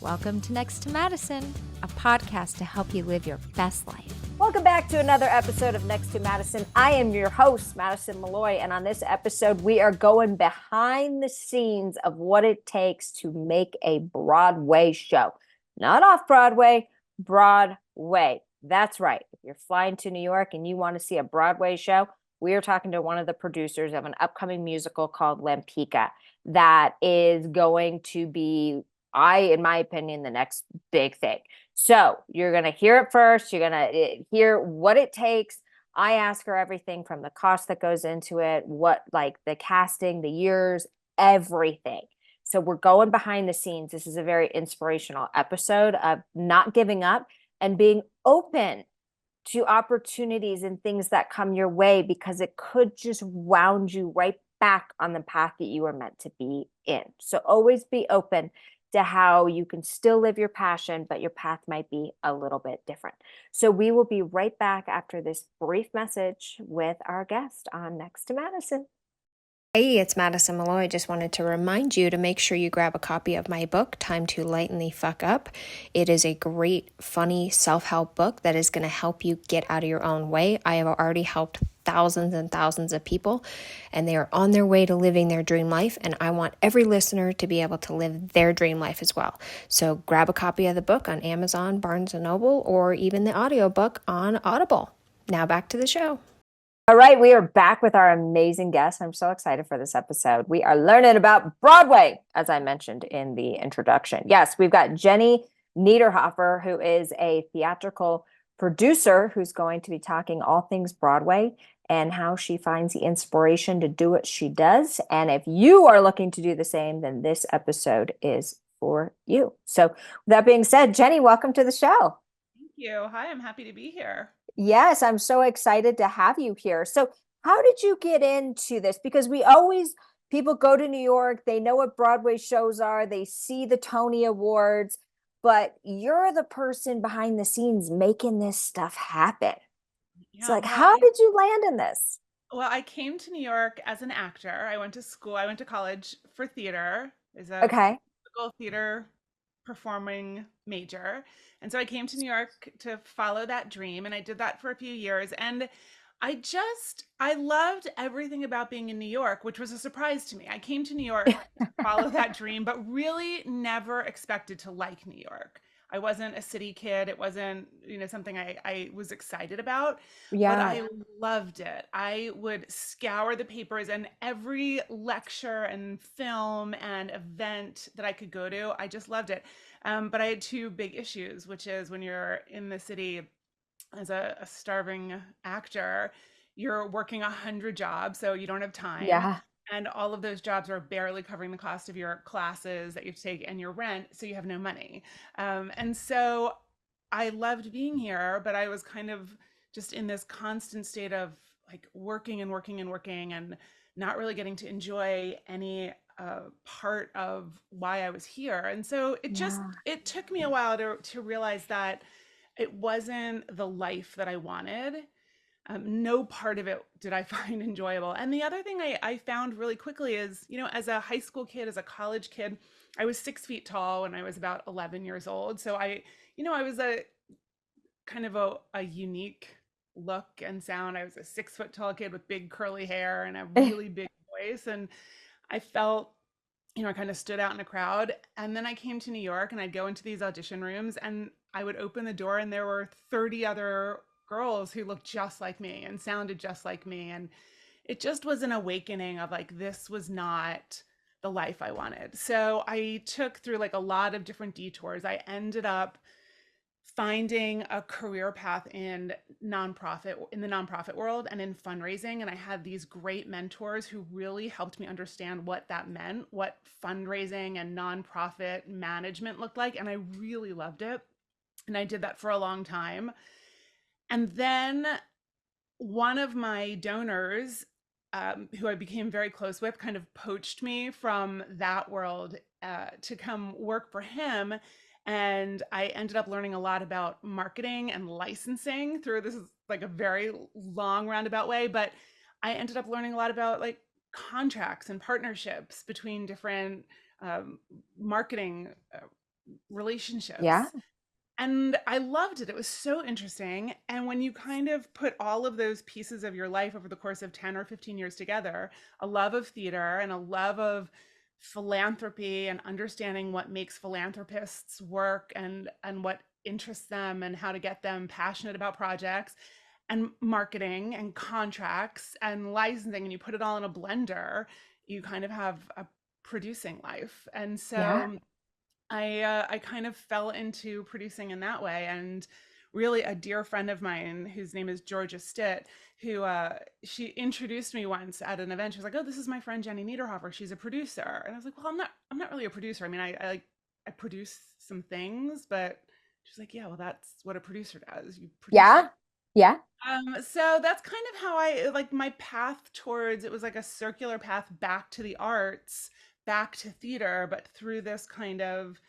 Welcome to Next to Madison, a podcast to help you live your best life. Welcome back to another episode of Next to Madison. I am your host, Madison Malloy, and on this episode, we are going behind the scenes of what it takes to make a Broadway show. Not off-Broadway, Broadway. That's right. If you're flying to New York and you want to see a Broadway show, we are talking to one of the producers of an upcoming musical called Lempicka that is going to be, in my opinion, the next big thing. So you're going to hear it first. You're going to hear what it takes. I ask her everything from the cost that goes into it, what, like the casting, the years, everything. So we're going behind the scenes. This is a very inspirational episode of not giving up and being open to opportunities and things that come your way, because it could just wound you right back on the path that you were meant to be in. So always be open to how you can still live your passion, but your path might be a little bit different. So we will be right back after this brief message with our guest on Next to Madison. Hey, it's Madison Malloy. Just wanted to remind you to make sure you grab a copy of my book, Time to Lighten the Fuck Up. It is a great, funny self-help book that is going to help you get out of your own way. I have already helped thousands and thousands of people, and they are on their way to living their dream life, and I want every listener to be able to live their dream life as well. So grab a copy of the book on Amazon, Barnes & Noble, or even the audiobook on Audible. Now back to the show. All right, we are back with our amazing guest. I'm so excited for this episode. We are learning about Broadway, as I mentioned in the introduction. Yes, we've got Jenny Niederhoffer, who is a theatrical producer who's going to be talking all things Broadway and how she finds the inspiration to do what she does. And if you are looking to do the same, then this episode is for you. So with that being said, Jenny, welcome to the show. Thank you. Hi, I'm happy to be here. Yes, I'm so excited to have you here. So how did you get into this? Because people go to New York, they know what Broadway shows are, they see the Tony Awards, but you're the person behind the scenes making this stuff happen. Yeah, So how did you land in this? Well, I came to New York as an actor. I went to college for theater, as a musical theater performing major. And so I came to New York to follow that dream, and I did that for a few years. And I loved everything about being in New York, which was a surprise to me. I came to New York to follow that dream, but really never expected to like New York. I wasn't a city kid. It wasn't, something I was excited about, but I loved it. I would scour the papers, and every lecture and film and event that I could go to, I just loved it. But I had two big issues, which is when you're in the city as a starving actor, you're working 100 jobs, so you don't have time. Yeah. And all of those jobs are barely covering the cost of your classes that you take and your rent, so you have no money. And so I loved being here, but I was kind of just in this constant state of like working and working and working and not really getting to enjoy any part of why I was here. And so it took me a while to realize that it wasn't the life that I wanted. No part of it did I find enjoyable. And the other thing I found really quickly is, as a high school kid, as a college kid, I was 6 feet tall when I was about 11 years old. So I was a kind of a unique look and sound. I was a 6 foot tall kid with big curly hair and a really big voice. And I felt, I kind of stood out in a crowd. And then I came to New York, and I'd go into these audition rooms, and I would open the door, and there were 30 other girls who looked just like me and sounded just like me. And it just was an awakening of like, this was not the life I wanted. So I took through like a lot of different detours. I ended up finding a career path in the nonprofit world and in fundraising. And I had these great mentors who really helped me understand what that meant, what fundraising and nonprofit management looked like. And I really loved it. And I did that for a long time. And then one of my donors, who I became very close with, kind of poached me from that world to come work for him. And I ended up learning a lot about marketing and licensing through this is like a very long roundabout way, but I ended up learning a lot about like contracts and partnerships between different marketing Yeah. relationships. And I loved it. It was so interesting. And when you kind of put all of those pieces of your life over the course of 10 or 15 years together, a love of theater and a love of philanthropy and understanding what makes philanthropists work and what interests them and how to get them passionate about projects and marketing and contracts and licensing, and you put it all in a blender, you kind of have a producing life. And Yeah. so I kind of fell into producing in that way. And really a dear friend of mine whose name is Georgia Stitt, who she introduced me once at an event. She was like, "Oh, this is my friend Jenny Niederhoffer. She's a producer." And I was like, "Well, I'm not really a producer. I mean, I produce some things, but." She's like, "Yeah, well, that's what a producer does. You produce Yeah. things." Yeah. So that's kind of how I like my path towards it was like a circular path back to the arts, back to theater, but through this kind of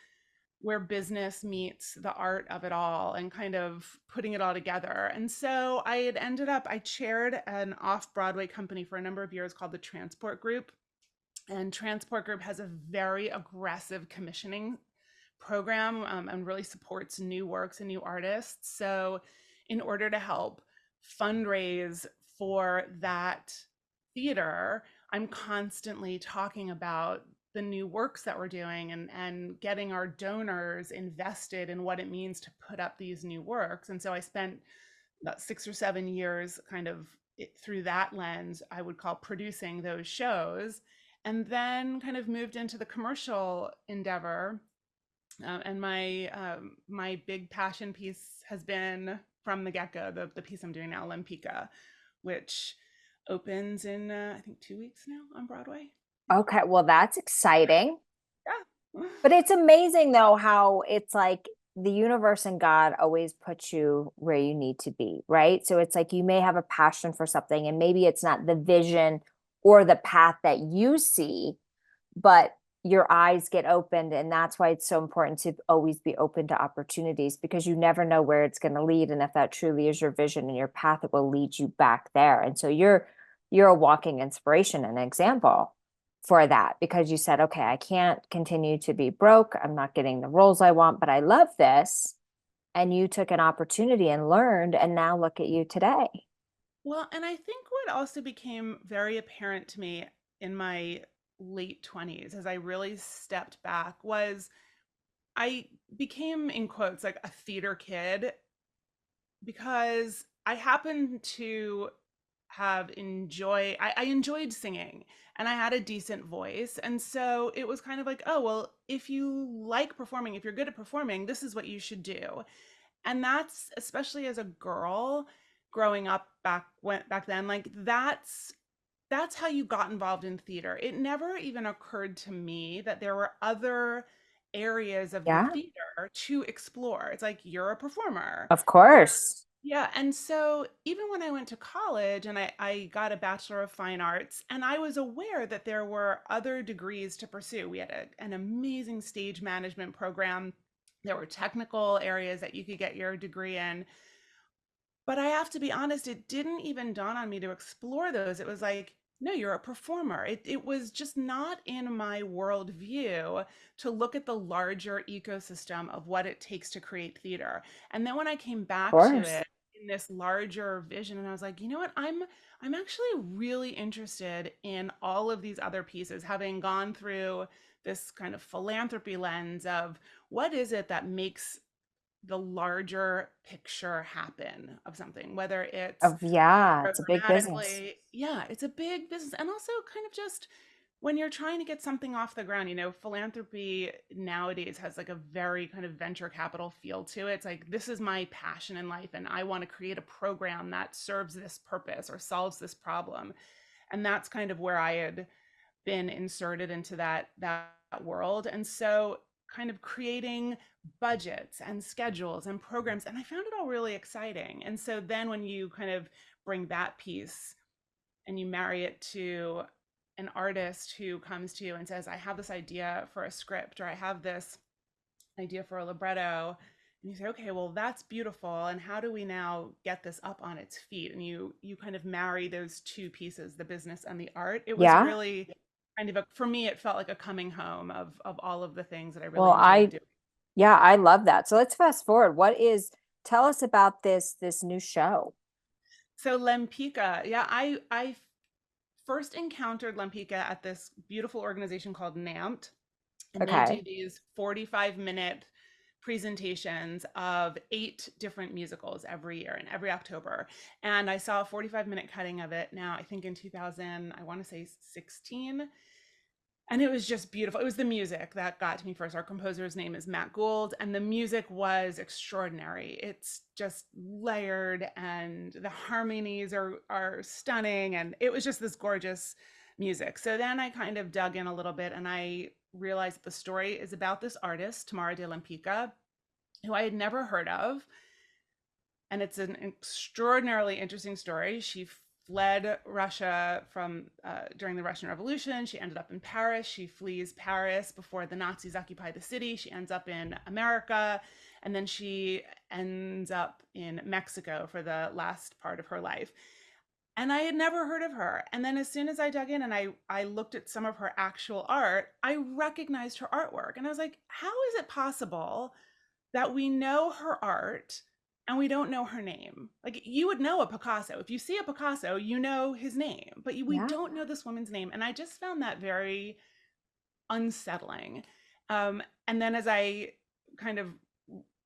where business meets the art of it all and kind of putting it all together. And so I had ended up, I chaired an off Broadway company for a number of years called the Transport Group. And Transport Group has a very aggressive commissioning program and really supports new works and new artists. So, in order to help fundraise for that theater, I'm constantly talking about the new works that we're doing and getting our donors invested in what it means to put up these new works. And so I spent about 6 or 7 years kind of through that lens, I would call producing those shows, and then kind of moved into the commercial endeavor. And my big passion piece has been from the get-go the piece I'm doing now, Lempicka, which opens in I think 2 weeks now on Broadway. Okay. Well, that's exciting. Yeah. But it's amazing though how it's like the universe and God always puts you where you need to be, right? So it's like you may have a passion for something and maybe it's not the vision or the path that you see, but your eyes get opened. And that's why it's so important to always be open to opportunities because you never know where it's going to lead. And if that truly is your vision and your path, it will lead you back there. And so you're a walking inspiration and example for that because you said, okay, I can't continue to be broke. I'm not getting the roles I want, but I love this. And you took an opportunity and learned, and now look at you today. Well, and I think what also became very apparent to me in my late 20s as I really stepped back was I became, in quotes, like a theater kid because I happened to I enjoyed singing and I had a decent voice. And so it was kind of like, oh, well, if you like performing, if you're good at performing, this is what you should do. And that's especially as a girl growing up back then, like that's how you got involved in theater. It never even occurred to me that there were other areas of the Yeah, theater to explore. It's like you're a performer. of course. Yeah, and so even when I went to college and I got a Bachelor of Fine Arts, and I was aware that there were other degrees to pursue. We had an amazing stage management program. There were technical areas that you could get your degree in. But I have to be honest, it didn't even dawn on me to explore those. It was like, no, you're a performer. It was just not in my worldview to look at the larger ecosystem of what it takes to create theater. And then when I came Of back to course. it in this larger vision, and I was like, you know what? I'm actually really interested in all of these other pieces, having gone through this kind of philanthropy lens of what is it that makes the larger picture happen of something, whether it's Of yeah, it's a big business. programmatically, yeah, it's a big business. And also kind of just when you're trying to get something off the ground, philanthropy nowadays has like a very kind of venture capital feel to it. It's like, this is my passion in life, and I want to create a program that serves this purpose or solves this problem. And that's kind of where I had been inserted into that world. And so kind of creating budgets and schedules and programs, and I found it all really exciting. And so then when you kind of bring that piece and you marry it to an artist who comes to you and says, I have this idea for a script, or I have this idea for a libretto, and you say, okay, well, that's beautiful, and how do we now get this up on its feet? And you kind of marry those two pieces, the business and the art. It was Yeah. really kind of for me, it felt like a coming home of all of the things that I Well, really enjoyed doing. Yeah, I love that. So let's fast forward. Tell us about this new show. So Lempicka, yeah, I first encountered Lempicka at this beautiful organization called NAMT, and they do Okay. these 45-minute presentations of 8 different musicals every year and every October. And I saw a 45-minute cutting of it now, I think in 2000, I want to say 16. And it was just beautiful. It was the music that got to me first. Our composer's name is Matt Gould, and the music was extraordinary. It's just layered, and the harmonies are stunning, and it was just this gorgeous music. So then I kind of dug in a little bit, and I realized that the story is about this artist, Tamara de Lempicka, who I had never heard of. And it's an extraordinarily interesting story. She fled Russia from during the Russian Revolution. She ended up in Paris. She flees Paris before the Nazis occupy the city. She ends up in America, and then she ends up in Mexico for the last part of her life. And I had never heard of her. And then as soon as I dug in and I looked at some of her actual art, I recognized her artwork. And I was like, how is it possible that we know her art and we don't know her name? Like, you would know a Picasso. If you see a Picasso, you know his name, but we Yeah. don't know this woman's name. And I just found that very unsettling. And then as I kind of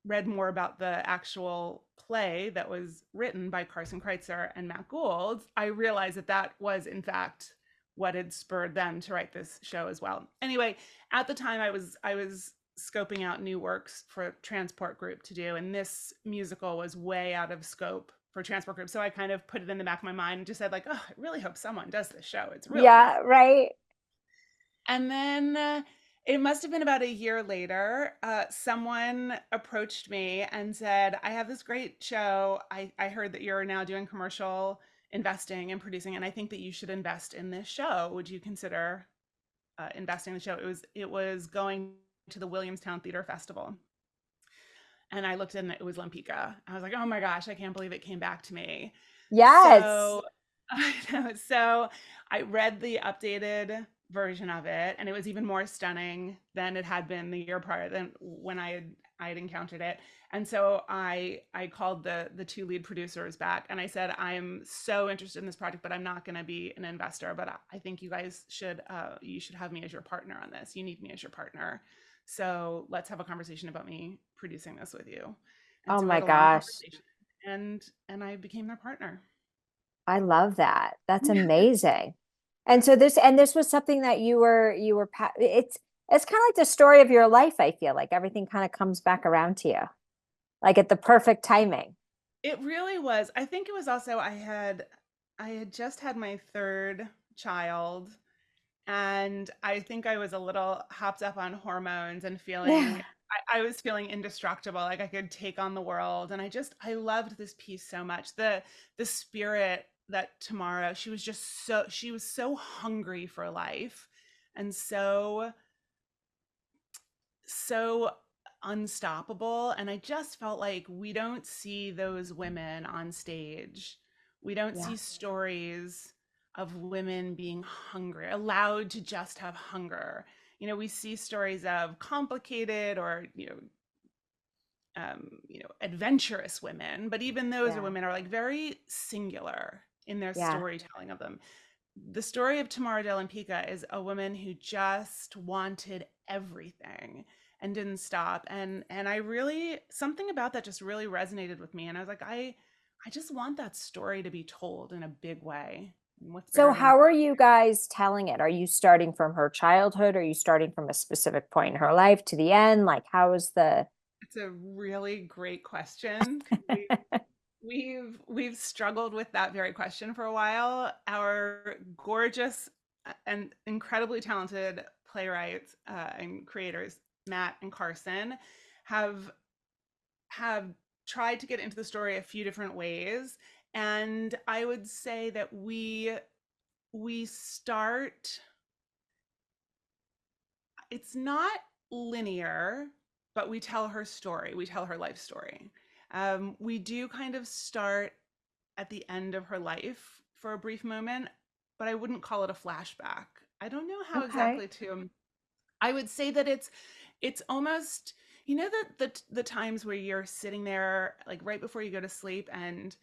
read more about the actual play that was written by Carson Kreitzer and Matt Gould, I realized that that was, in fact, what had spurred them to write this show as well. Anyway, at the time I was scoping out new works for Transport Group to do, and this musical was way out of scope for Transport Group. So I kind of put it in the back of my mind and just said, like, oh, I really hope someone does this show. It's really good. Yeah, right. And then it must have been about a year later, someone approached me and said, I have this great show. I heard that you're now doing commercial investing and producing, and I think that you should invest in this show. Would you consider investing in the show? It was going to the Williamstown Theater Festival. And I looked in, it was Lempicka. I was like, oh my gosh, I can't believe it came back to me. Yes. So I know. So I read the updated version of it, and it was even more stunning than it had been the year prior, than when I had encountered it. And so I called the 2 lead producers back, and I said, I'm so interested in this project, but I'm not going to be an investor. But I think you guys should you should have me as your partner on this. You need me as your partner. So let's have a conversation about me producing this with you. And Oh so we my had a long gosh. conversation, and I became their partner. I love that. That's amazing. And so this was something that it's kind of like the story of your life. I feel like everything kind of comes back around to you, like at the perfect timing. It really was. I think it was also I had just had my third child, and I think I was a little hopped up on hormones and Yeah. I was feeling indestructible, like I could take on the world. And I loved this piece so much. The spirit that Tamara, she was so hungry for life, and so unstoppable. And I just felt like we don't see those women on stage. We don't Yeah. see stories of women being hungry, allowed to just have hunger. We see stories of complicated or, adventurous women, but even those are Yeah. women are like very singular in their Yeah. storytelling of them. The story of Tamara de Lempicka is a woman who just wanted everything and didn't stop. And I really, something about that just really resonated with me. And I was like, I just want that story to be told in a big way. And what's So bigger than how are you guys telling it? Are you starting from her childhood? Are you starting from a specific point in her life to the end? Like how is the It's a really great question. We've struggled with that very question for a while. Our gorgeous and incredibly talented playwrights and creators, Matt and Carson, have have tried to get into the story a few different ways, and I would say that we start. It's not linear, but we tell her story. We tell her life story. We do kind of start at the end of her life for a brief moment, but I wouldn't call it a flashback. I don't know how Okay. exactly to. I would say that it's almost You know that the times where you're sitting there like right before you go to sleep and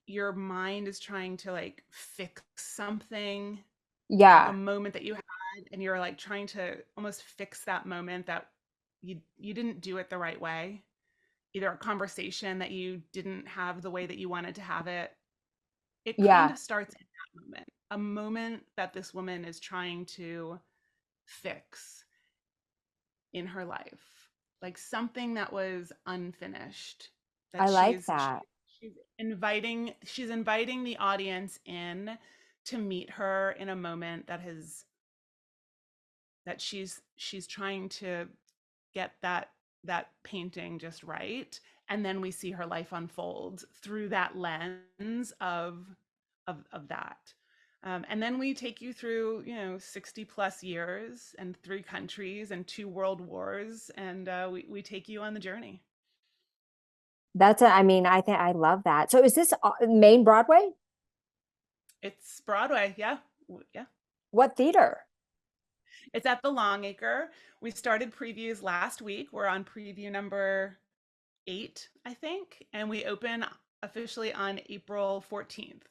your mind is trying to like fix something, like a Yeah. moment that you had, and you're like trying to almost fix that moment that you didn't do it the right way, either a conversation that you didn't have the way that you wanted to have it. It kind Yeah. of starts in that moment, a moment that this woman is trying to fix in her life, like something that was unfinished, that I like that. she's inviting the audience in to meet her in a moment that she's trying to get that painting just right, and then we see her life unfold through that lens of that. And then we take you through, 60 plus years and 3 countries and 2 world wars, and we take you on the journey. I mean, I think I love that. So is this main Broadway? It's Broadway, yeah, yeah. What theater? It's at the Longacre. We started previews last week. We're on preview number 8, I think, and we open officially on April 14th.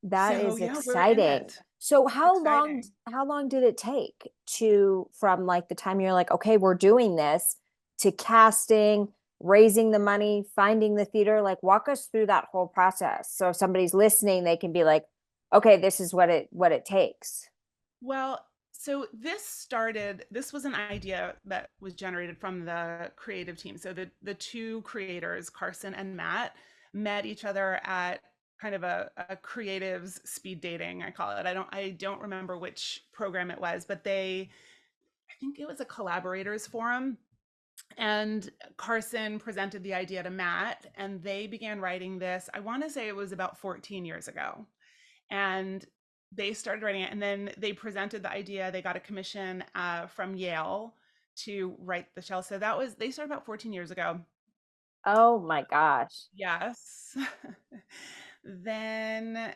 That So is yeah, we're in exciting. it. So It's exciting. how long did it take to from like the time you're like, okay, we're doing this to casting, raising the money, finding the theater? Like walk us through that whole process. So if somebody's listening, they can be like, okay, this is what it takes. Well, so this was an idea that was generated from the creative team. So the two creators, Carson and Matt, met each other at kind of a creatives speed dating, I call it. I don't remember which program it was, but I think it was a collaborators forum. And Carson presented the idea to Matt, and they began writing this. I want to say it was about 14 years ago. And they started writing it, and then they presented the idea. They got a commission from Yale to write the show. So they started about 14 years ago. Oh my gosh. Yes. Then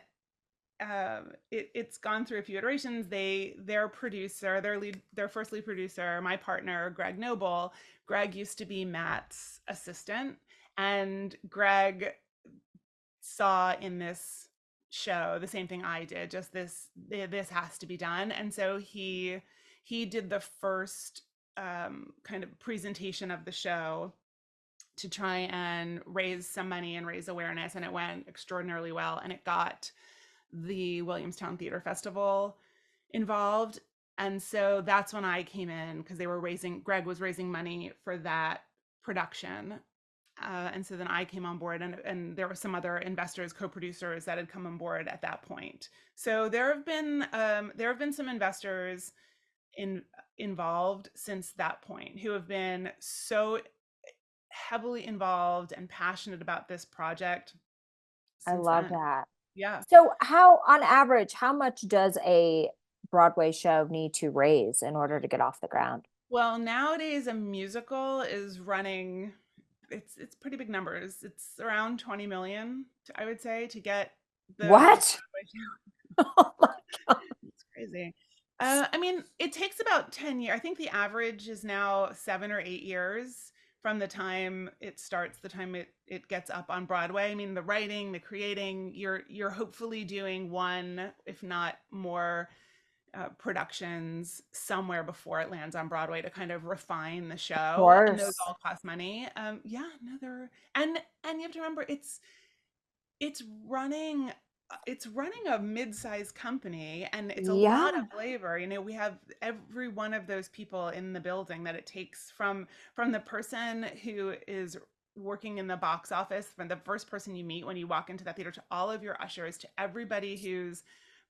it's gone through a few iterations. Their producer, their first lead producer, my partner, Greg Noble. Greg used to be Matt's assistant, and Greg saw in this show the same thing I did, just this has to be done. And so he did the first kind of presentation of the show to try and raise some money and raise awareness, and it went extraordinarily well, and it got the Williamstown Theater Festival involved. And so that's when I came in, because Greg was raising money for that production. And so then I came on board, and there were some other investors, co-producers that had come on board at that point. So there have been some investors involved since that point, who have been so heavily involved and passionate about this project I since love then. that. Yeah. So how on average, how much does a Broadway show need to raise in order to get off the ground? Well, nowadays a musical is running, it's pretty big numbers. It's around 20 million, I would say, to get the What? Broadway show. Oh my God. It's crazy. I mean, it takes about 10 years. I think the average is now 7 or 8 years from the time it starts, the time it gets up on Broadway. I mean, the writing, the creating, you're hopefully doing one, if not more, productions somewhere before it lands on Broadway to kind of refine the Of show, and those course. all cost money. Yeah, no, and you have to remember it's running it's running a mid-sized company, and it's a lot Yeah. of labor. We have every one of those people in the building that it takes, from the person who is working in the box office, from the first person you meet when you walk into that theater, to all of your ushers, to everybody who's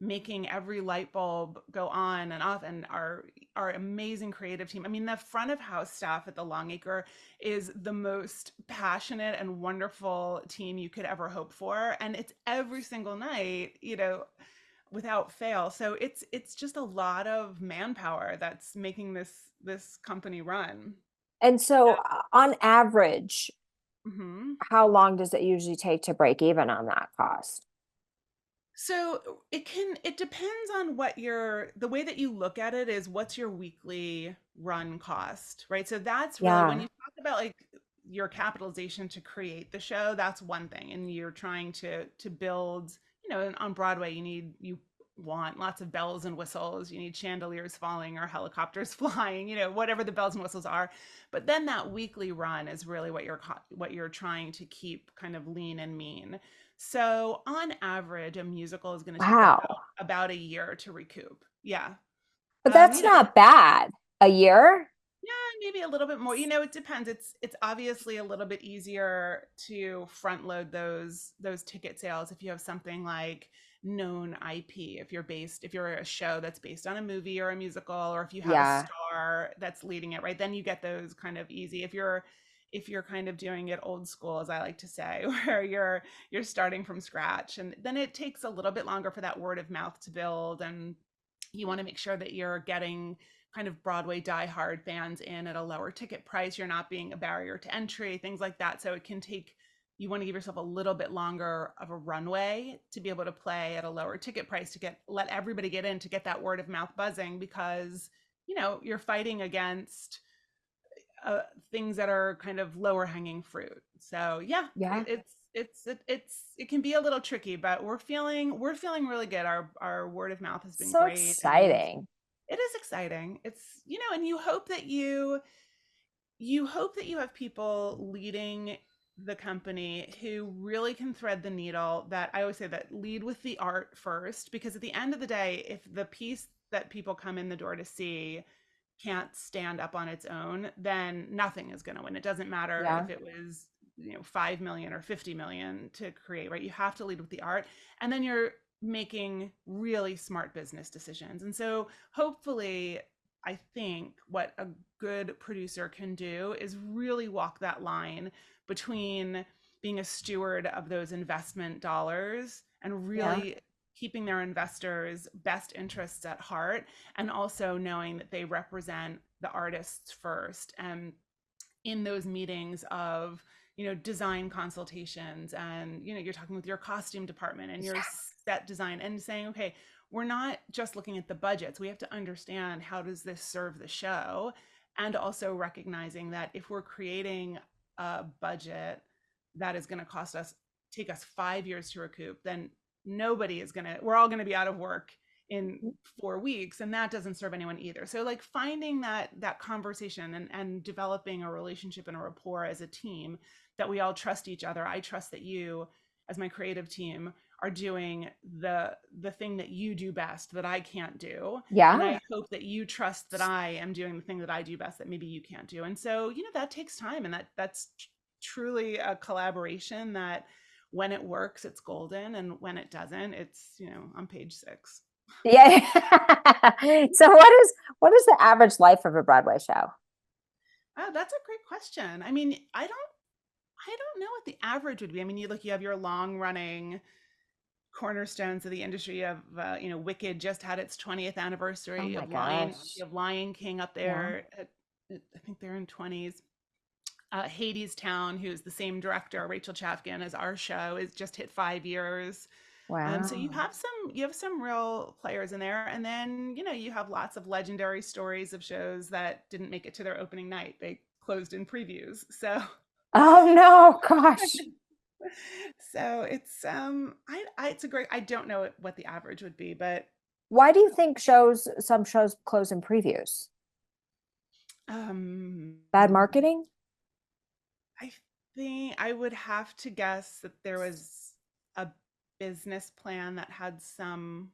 making every light bulb go on and off, and our amazing creative team. I mean, the front of house staff at the Longacre is the most passionate and wonderful team you could ever hope for, and it's every single night, without fail. So it's just a lot of manpower that's making this company run. And so on average, Hmm. how long does it usually take to break even on that cost? So it depends on the way that you look at it is what's your weekly run cost, right? So that's really when Yeah. you talk about like your capitalization to create the show, that's one thing. And you're trying to build, and on Broadway you want lots of bells and whistles, you need chandeliers falling or helicopters flying, whatever the bells and whistles are. But then that weekly run is really what you're trying to keep kind of lean and mean. So on average, a musical is going to take Wow. about a year to recoup. Yeah. But that's You know, not bad. A year? yeah, maybe a little bit more. It depends. It's obviously a little bit easier to front load those ticket sales if you have something like known IP. If you're a show that's based on a movie or a musical, or if you have a Yeah. star that's leading it, right? Then you get those kind of easy. If you're kind of doing it old school, as I like to say, where you're starting from scratch, and then it takes a little bit longer for that word of mouth to build, and you want to make sure that you're getting kind of Broadway diehard fans in at a lower ticket price. You're not being a barrier to entry, things like that. So you want to give yourself a little bit longer of a runway to be able to play at a lower ticket price to let everybody get in to get that word of mouth buzzing, because, you're fighting against things that are kind of lower hanging fruit. So yeah, Yeah. it can be a little tricky, but we're feeling really good. Our word of mouth has been So great, and exciting. it is exciting. And you hope that you have people leading the company who really can thread the needle. That I always say, that lead with the art first, because at the end of the day, if the piece that people come in the door to see can't stand up on its own, then nothing is going to win. It doesn't matter Yeah. if it was 5 million or 50 million to create, right? You have to lead with the art, and then you're making really smart business decisions. And so hopefully, I think what a good producer can do is really walk that line between being a steward of those investment dollars and Yeah. really keeping their investors' best interests at heart, and also knowing that they represent the artists first. And in those meetings of, design consultations, and, you're talking with your costume department and your set design, and saying, okay, we're not just looking at the budgets. We have to understand, how does this serve the show? And also recognizing that if we're creating a budget that is going to take us 5 years to recoup, then we're all going to be out of work in 4 weeks, and that doesn't serve anyone either. So like finding that conversation, and developing a relationship and a rapport as a team, that we all trust each other. I trust that you, as my creative team, are doing the thing that you do best that I can't do, and Yeah. I hope that you trust that I am doing the thing that I do best that maybe you can't do. And so, that takes time, and that's truly a collaboration that, when it works, it's golden, and when it doesn't, it's, on page 6. Yeah. So what is the average life of a Broadway show? Oh, that's a great question. I mean, I don't know what the average would be. I mean, you have your long running cornerstones of the industry. You have, Wicked just had its 20th Oh anniversary. my You gosh. have Lion King up Yeah. there. I think they're in 20s. Hades Town, who's the same director, Rachel Chafkin, as our show, is just hit 5 years. So you Wow. have some real players in there, and then, you have lots of legendary stories of shows that didn't make it to their opening night. They closed in previews. So Oh no, gosh. so it's a great. I don't know what the average would be, but Why do you think some shows close in previews? um Bad marketing? I think I would have to guess that there was a business plan that had some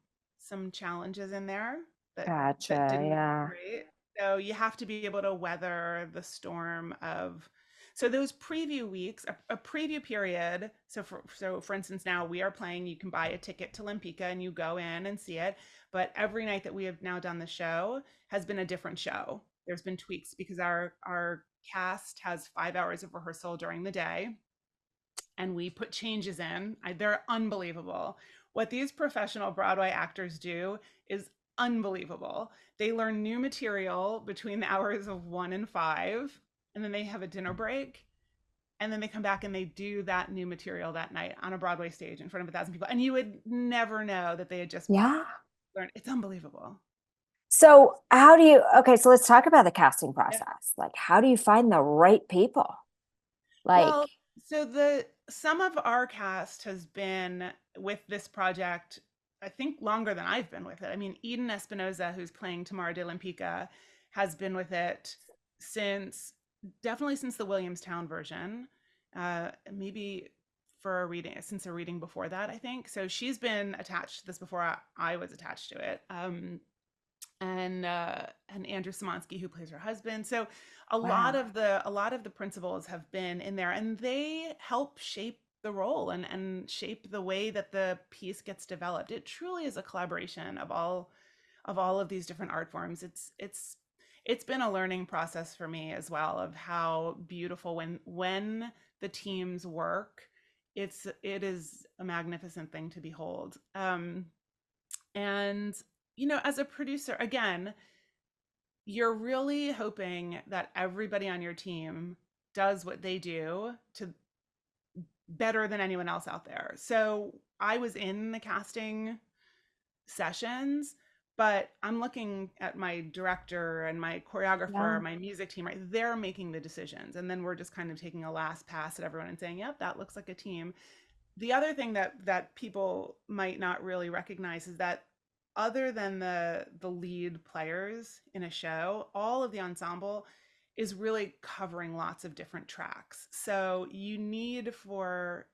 challenges in there that Gotcha. didn't go Yeah. great. So you have to be able to weather the storm of, so those preview weeks, a preview period. So for instance, now we are playing. You can buy a ticket to Lempicka and you go in and see it. But every night that we have now done the show has been a different show. There's been tweaks because our cast has 5 hours of rehearsal during the day, and we put changes in. They're unbelievable. What these professional Broadway actors do is unbelievable. They learn new material between the hours of 1 and 5, and then they have a dinner break. and then they come back and they do that new material that night on a Broadway stage in front of 1,000 people. And you would never know that they had just Yeah. learned. It's unbelievable. So okay, so let's talk about the casting Yeah. process. Like, how do you find the right people? Like, Well, so some of our cast has been with this project, I think longer than I've been with it. I mean, Eden Espinoza, who's playing Tamara de Lempicka, has been with it definitely since the Williamstown version. Maybe for since a reading before that, I think. So she's been attached to this before I was attached to it. And Andrew Samansky, who plays her husband. So wow. a lot of the principals have been in there, and they help shape the role and shape the way that the piece gets developed. It truly is a collaboration of all of these different art forms. It's been a learning process for me as well, of how beautiful when the teams work. It is a magnificent thing to behold. And as a producer, again, you're really hoping that everybody on your team does what they do to better than anyone else out there. So I was in the casting sessions, but I'm looking at my director and my Yeah. choreographer, my music team, right? They're making the decisions. And then we're just kind of taking a last pass at everyone and saying, yep, that looks like a team. The other thing that people might not really recognize is that other than the lead players in a show, all of the ensemble is really covering lots of different tracks. So you need for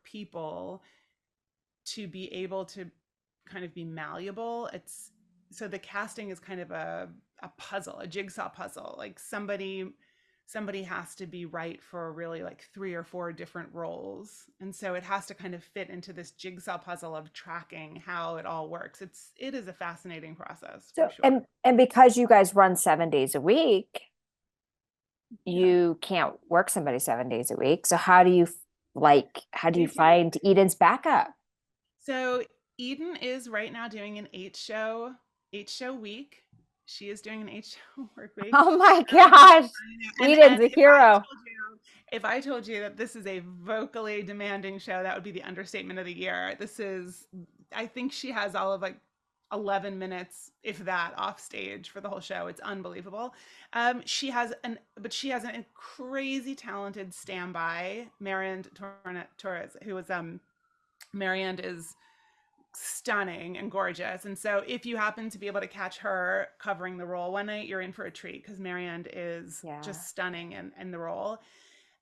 people to be able to kind of be malleable. It's so the casting is kind of a puzzle, a jigsaw puzzle. Like somebody has to be right for really like 3 or 4 different roles, and so it has to kind of fit into this jigsaw puzzle of tracking how it all works. It is a fascinating process for So, sure. and because you guys run 7 days a week, Yeah. you can't work somebody 7 days a week. So how do you They do. find Eden's backup? So Eden is right now doing an 8 show week. She is doing an 8 show work week. Oh my Um, gosh. I know. Eden's And a hero. if I told you that this is a vocally demanding show, that would be the understatement of the year. I think she has all of like 11 minutes, if that, off stage for the whole show. It's unbelievable. She has a crazy talented standby, Marianne Torres, who was Marianne is stunning and gorgeous. And so if you happen to be able to catch her covering the role one night, you're in for a treat, because Marianne is Yeah. just stunning in the role.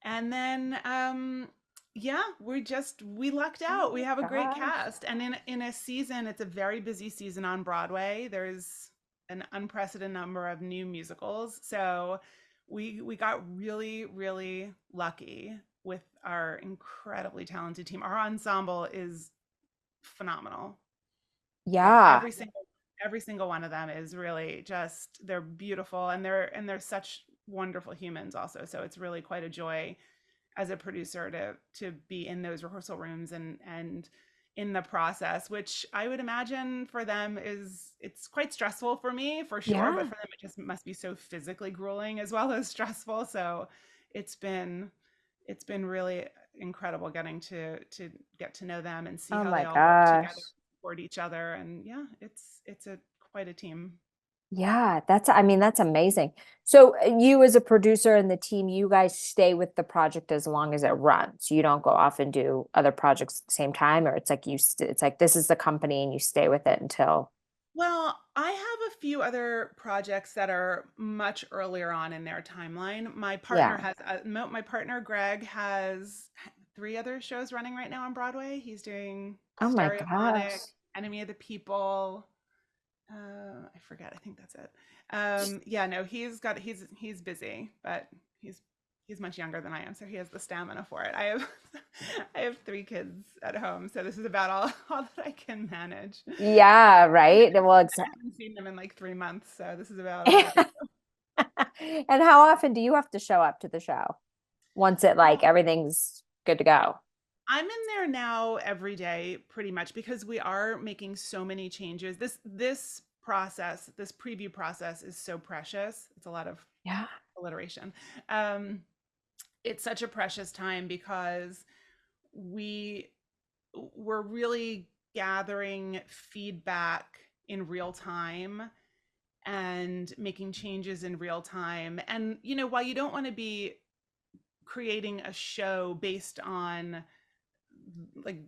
And then yeah, we lucked Oh out. We my have a great gosh. cast. And in a season, it's a very busy season on Broadway. There's an unprecedented number of new musicals. So we got really, really lucky with our incredibly talented team. Our ensemble is phenomenal. Yeah, Yeah. every single one of them is really just, they're beautiful, and they're such wonderful humans also. So it's really quite a joy as a producer to be in those rehearsal rooms and in the process, which I would imagine for them it's quite stressful. For me, for sure, but Yeah. for them it just must be so physically grueling as well as stressful. So it's been it's been really incredible getting to get to know them and see Oh how they my all work together, gosh. support each other. And yeah, it's a quite a team. Yeah, I mean, that's amazing. So you as a producer and the team, you guys stay with the project as long as it runs. You don't go off and do other projects at the same time, or it's like it's like this is the company and you stay with it until. Well, I have a few other projects that are much earlier on in their timeline. Yeah. My partner Greg has 3 other shows running right now on Broadway. He's doing Oh my Stereophonic, gosh. Enemy of the People. I forget. I think that's it. Yeah, no, he's busy, but he's much younger than I am, so he has the stamina for it. I have I have 3 kids at home, so this is about all that I can manage. Yeah, right. Well, I haven't seen them in like 3 months, so this is about all I can do. And how often do you have to show up to the show once it like Well, everything's good to go? I'm in there now every day pretty much, because we are making so many changes. This preview process is so precious. It's a lot of Yeah. alliteration. Um, it's such a precious time because we we're really gathering feedback in real time and making changes in real time. And while you don't want to be creating a show based on like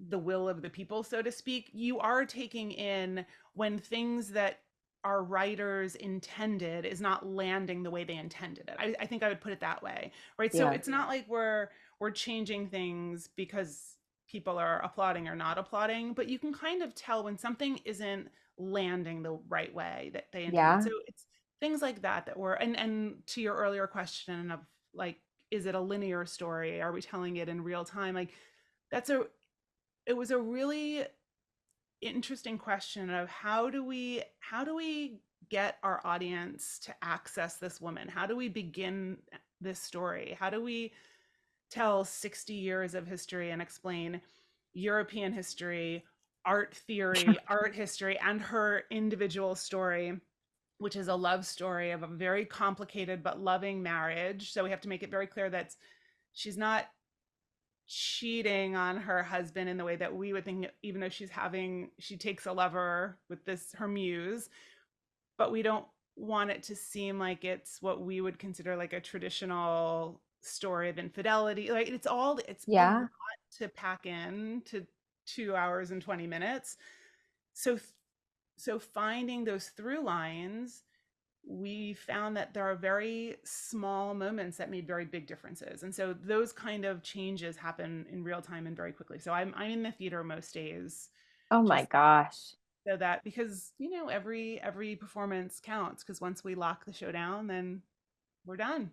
the will of the people, so to speak, you are taking in when things that our writers intended is not landing the way they intended it. I think I would put it that way, right? So Yeah. it's not like we're changing things because people are applauding or not applauding, but you can kind of tell when something isn't landing the right way that they intended. Yeah. So it's things like that that were, and to your earlier question of like, is it a linear story? Are we telling it in real time? Like that's a it was a really interesting question of how do we get our audience to access this woman? How do we begin this story? How do we tell 60 years of history and explain European history, art theory, art history, and her individual story, which is a love story of a very complicated but loving marriage? So we have to make it very clear that she's not cheating on her husband in the way that we would think, even though she takes a lover with this her muse, but we don't want it to seem like it's what we would consider like a traditional story of infidelity. Like it's a lot Yeah. to pack in to 2 hours and 20 minutes. So so finding those through lines, we found that there are very small moments that made very big differences. And so those kind of changes happen in real time and very quickly. So I'm in the theater most days, Oh my just gosh. so that, because every performance counts, because once we lock the show down, then we're done.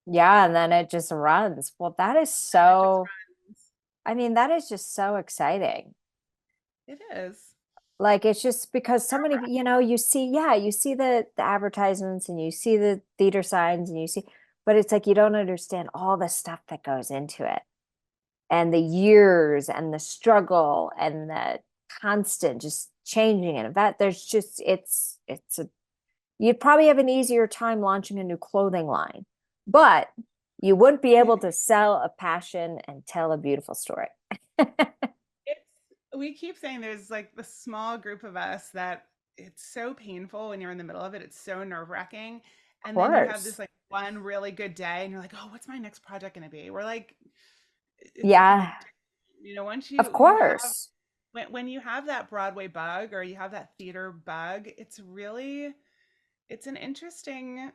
Yeah, and then it just runs. Well, that is And it just so, runs. I mean, that is just so exciting. It is. Like it's just because so many, you see, yeah, you see the advertisements and you see the theater signs and you see, but it's like you don't understand all the stuff that goes into it and the years and the struggle and the constant just changing and that there's just it's a you'd probably have an easier time launching a new clothing line, but you wouldn't be able to sell a passion and tell a beautiful story. It's we keep saying there's like the small group of us that it's so painful when you're in the middle of it. It's so nerve-wracking. Of And then you have this course. like one really good day and you're like, oh, what's my next project going to be? We're like, it's like an Yeah, addiction. Once of you have course. when you have that Broadway bug or you have that theater bug, it's an interesting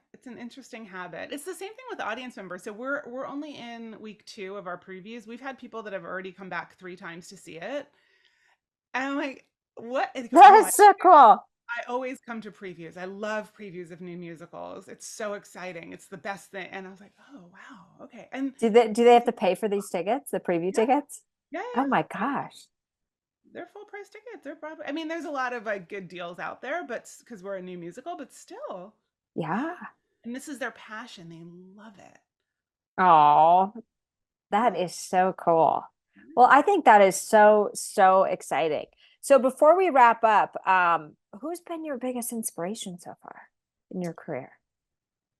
habit. It's the same thing with audience members. So we're only in week 2 of our previews. We've had people that have already come back 3 times to see it. And I'm like, what? And they go, That oh, is so cool. I always come to previews. I love previews of new musicals. It's so exciting. It's the best thing. And I was like, oh wow, okay. And Do they have to pay for these tickets, the preview yeah, tickets? yeah, Oh my yeah. gosh. They're full price tickets. They're Broadway. I mean, there's a lot of like good deals out there, but because we're a new musical, but still. Yeah. And this is their passion. They love it. Oh, that Yeah. is so cool. Well, I think that is so, so exciting. So before we wrap up, who's been your biggest inspiration so far in your career?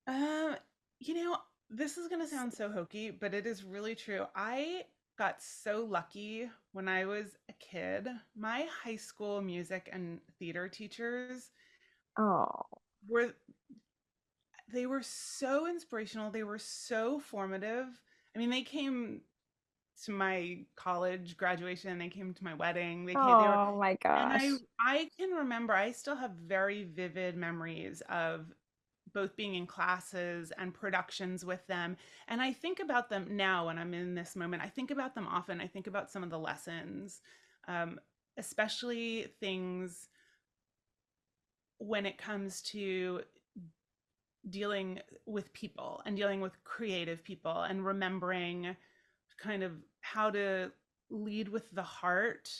Um, you know, this is gonna sound so hokey, but it is really true. I got so lucky when I was a kid. My high school music and theater teachers Oh, were they were so inspirational. They were so formative. I mean, they came to my college graduation, they came to my wedding. They were oh my and I gosh. I can remember, I still have very vivid memories of both being in classes and productions with them. And I think about them now when I'm in this moment. I think about them often. I think about some of the lessons, um, especially things when it comes to dealing with people and dealing with creative people and remembering kind of how to lead with the heart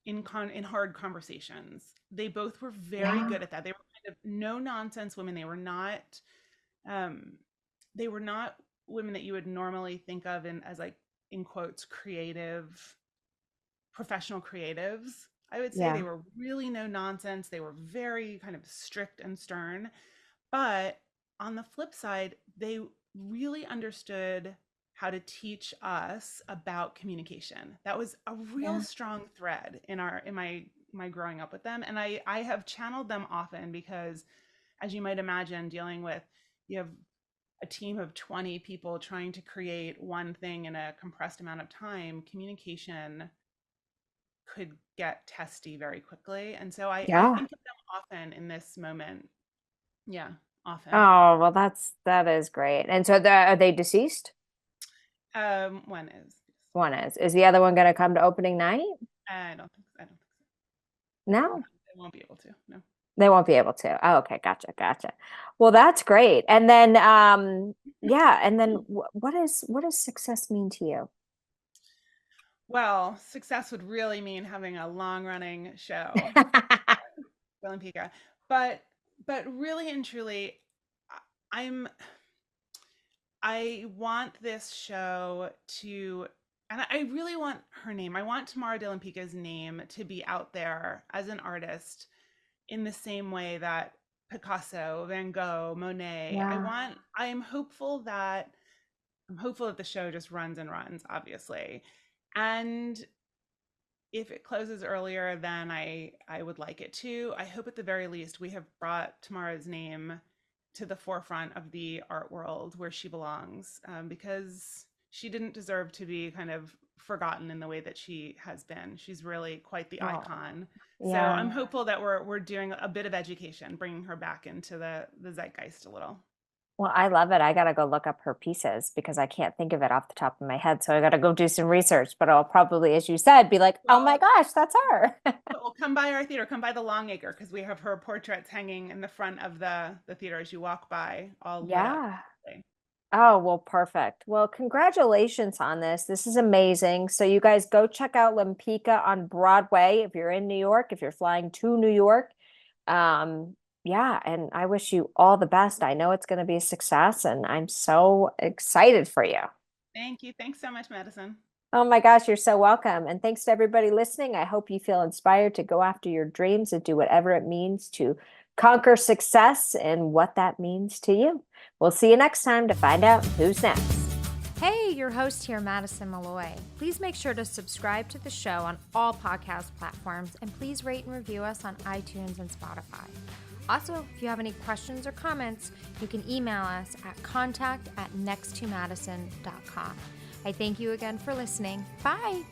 in hard conversations. They both were very Yeah. good at that. They were kind of no nonsense women. Um they were not women that you would normally think of as like, in quotes, creative, professional creatives. I would say they Yeah. were really no nonsense. They were very kind of strict and stern. But on the flip side, really understood how to teach us about communication. That was a real Yeah. strong thread in my growing up with them. And I have channeled them often because, as you might imagine, dealing with, you have a team of 20 people trying to create one thing in a compressed amount of time, communication could get testy very quickly. And so I Yeah. think of them often in this moment. Yeah, often. Oh, well, that is great. And so are they deceased? One is. One is. Is the other one going to come to opening night? I don't think so. No, They won't be able to. No. they won't be able to. Oh, okay, gotcha. Well, that's great. And then, yeah, and then what does success mean to you? Well, success would really mean having a long-running show, Lempicka. But really and truly, I'm I want this show to, and I really want her name. I want Tamara de Lempicka's name to be out there as an artist in the same way that Picasso, Van Gogh, Monet. Yeah. I'm hopeful that the show just runs and runs, obviously. And if it closes earlier than I would like it to, I hope at the very least we have brought Tamara's name to the forefront of the art world where she belongs, because she didn't deserve to be kind of forgotten in the way that she has been. She's really quite the Oh, icon. So yeah. I'm hopeful that we're doing a bit of education, bringing her back into the zeitgeist a little. Well, I love it. I got to go look up her pieces because I can't think of it off the top of my head. So I got to go do some research, but I'll probably, as you said, be like, oh my Well, gosh, that's her. well, come by our theater, come by the Longacre, because we have her portraits hanging in the front of the theater as you walk by, all lit up. Yeah. Oh, well, perfect. Well, congratulations on this. This is amazing. So you guys go check out Lempicka on Broadway if you're in New York, if you're flying to New York. Yeah, and I wish you all the best. I know it's going to be a success, and I'm so excited for you. Thank you. Thanks so much, Madison. Oh my gosh, you're so welcome. And thanks to everybody listening. I hope you feel inspired to go after your dreams and do whatever it means to conquer success and what that means to you. We'll see you next time to find out who's next. Hey, your host here, Madison Malloy. Please make sure to subscribe to the show on all podcast platforms and please rate and review us on iTunes and Spotify. Also, if you have any questions or comments, you can email us at contact@nexttomadison.com. I thank you again for listening. Bye.